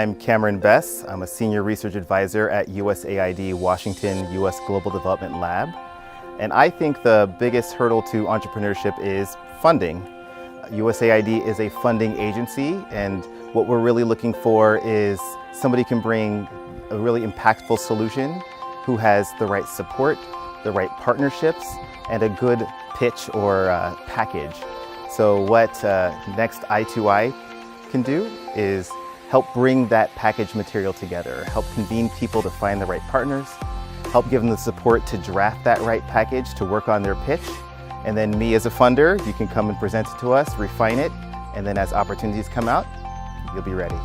I'm Cameron Bess. I'm a Senior Research Advisor at USAID Washington U.S. Global Development Lab. And I think the biggest hurdle to entrepreneurship is funding. USAID is a funding agency, and what we're really looking for is somebody who can bring a really impactful solution, who has the right support, the right partnerships, and a good pitch or package. So what Next I2I can do is help bring that package material together, help convene people to find the right partners, help give them the support to draft that right package to work on their pitch. And then me as a funder, you can come and present it to us, refine it, and then as opportunities come out, you'll be ready.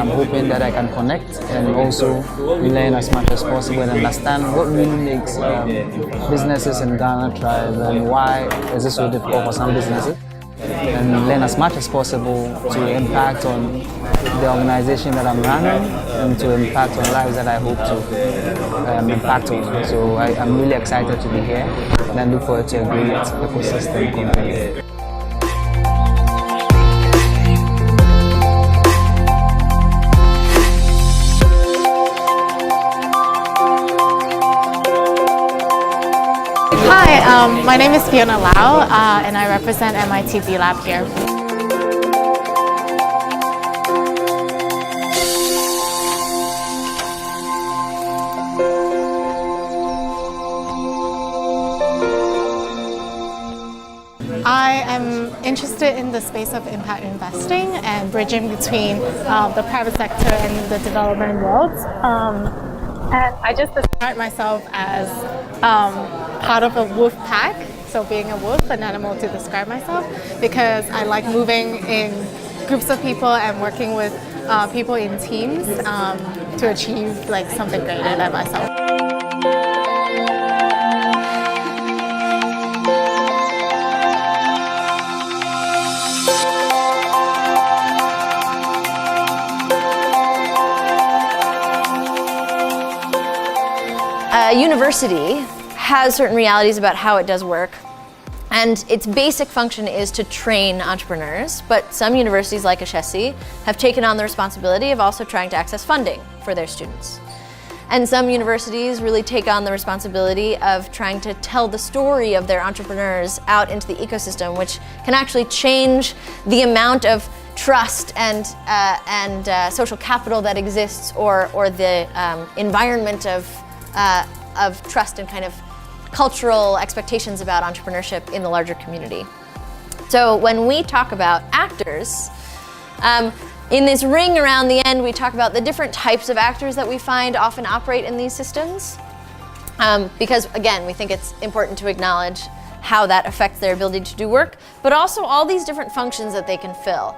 I'm hoping that I can connect and also learn as much as possible and understand what really makes businesses in Ghana thrive and why is it so difficult for some businesses, and learn as much as possible to impact on the organization that I'm running and to impact on lives that I hope to impact on. So I'm really excited to be here and I look forward to a great ecosystem convening. Hi, my name is Fiona Lau, and I represent MITB Lab here. I am interested in the space of impact investing and bridging between the private sector and the development world. And I just describe myself as part of a wolf pack, so being a wolf, an animal to describe myself, because I like moving in groups of people and working with people in teams to achieve like something greater than myself. A university has certain realities about how it does work, and its basic function is to train entrepreneurs, but some universities like Ashesi have taken on the responsibility of also trying to access funding for their students. And some universities really take on the responsibility of trying to tell the story of their entrepreneurs out into the ecosystem, which can actually change the amount of trust and social capital that exists, or the environment of trust and kind of cultural expectations about entrepreneurship in the larger community. So when we talk about actors, in this ring around the end, we talk about the different types of actors that we find often operate in these systems. Because again, we think it's important to acknowledge how that affects their ability to do work, but also all these different functions that they can fill.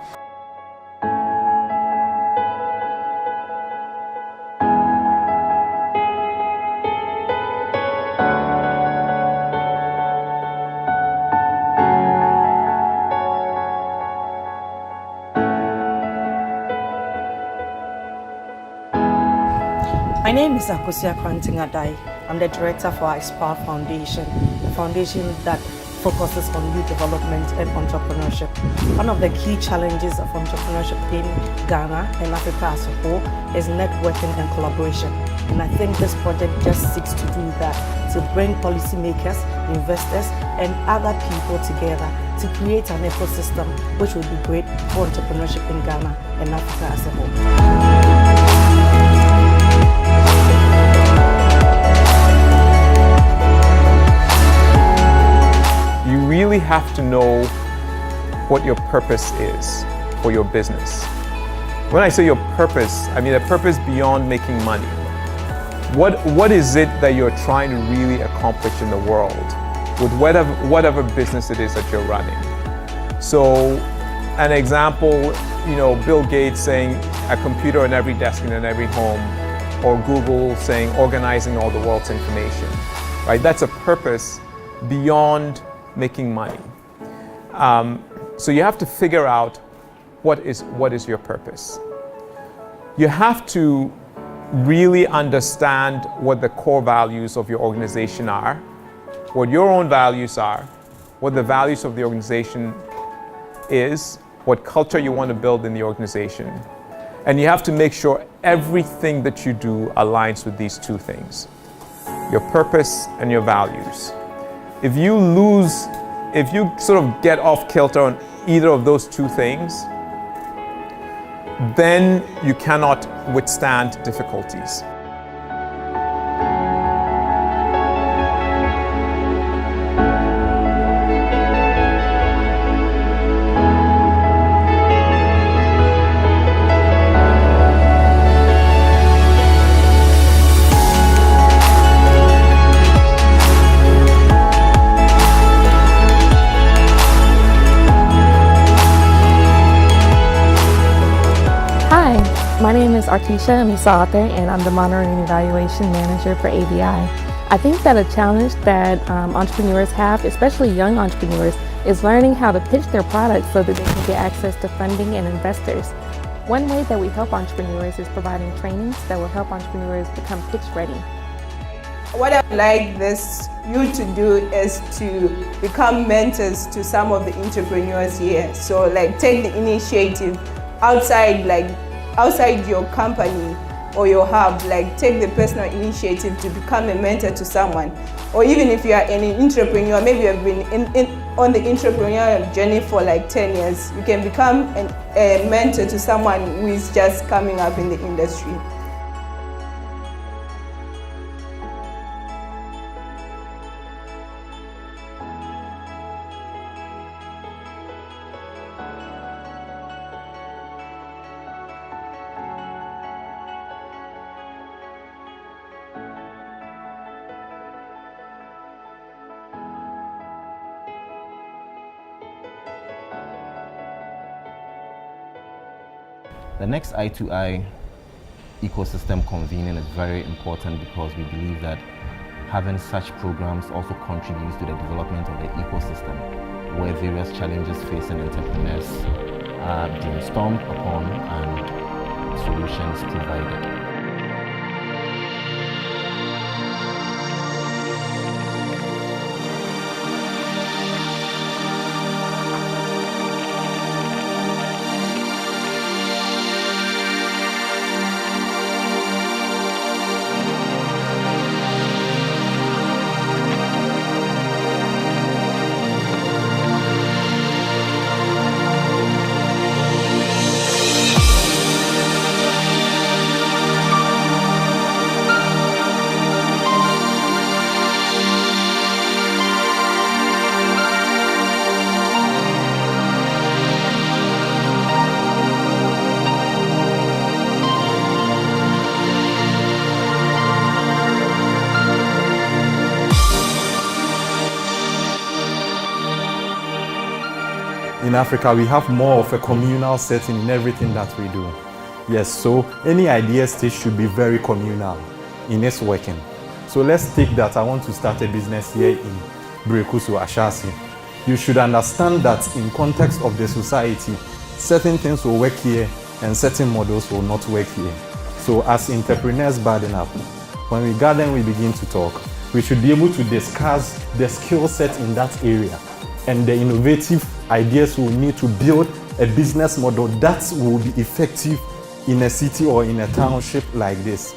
My name is Ashesi Adai. I'm the director for Aspire Foundation, a foundation that focuses on youth development and entrepreneurship. One of the key challenges of entrepreneurship in Ghana and Africa as a whole is networking and collaboration. And I think this project just seeks to do that, to bring policymakers, investors, and other people together to create an ecosystem which will be great for entrepreneurship in Ghana and Africa as a whole. You really have to know what your purpose is for your business. When I say your purpose, I mean a purpose beyond making money. What is it that you're trying to really accomplish in the world with whatever business it is that you're running? So an example, Bill Gates saying a computer on every desk and in every home, or Google saying organizing all the world's information. right? That's a purpose beyond making money. So you have to figure out what is your purpose. You have to really understand what the core values of your organization are, what your own values are, what the values of the organization is, what culture you want to build in the organization. And you have to make sure everything that you do aligns with these two things, your purpose and your values. If you sort of get off kilter on either of those two things, then you cannot withstand difficulties. My name is Artisha Misauthor, and I'm the Monitoring and Evaluation Manager for ABI. I think that a challenge that entrepreneurs have, especially young entrepreneurs, is learning how to pitch their products so that they can get access to funding and investors. One way that we help entrepreneurs is providing trainings that will help entrepreneurs become pitch ready. What I'd like you to do is to become mentors to some of the entrepreneurs here. So like take the initiative outside your company or your hub, like take the personal initiative to become a mentor to someone. Or even if you are an entrepreneur, maybe you have been on the entrepreneurial journey for like 10 years, you can become a mentor to someone who is just coming up in the industry. The next I2I ecosystem convening is very important because we believe that having such programs also contributes to the development of the ecosystem where various challenges facing entrepreneurs are brainstormed upon and solutions provided. In Africa, we have more of a communal setting in everything that we do. Yes, so any idea stage should be very communal in its working. So let's take that I want to start a business here in Brekusu, Ashesi. You should understand that in context of the society, certain things will work here and certain models will not work here. So as entrepreneurs burden up, when we gather and we begin to talk, we should be able to discuss the skill set in that area and the innovative ideas we need to build a business model that will be effective in a city or in a township like this.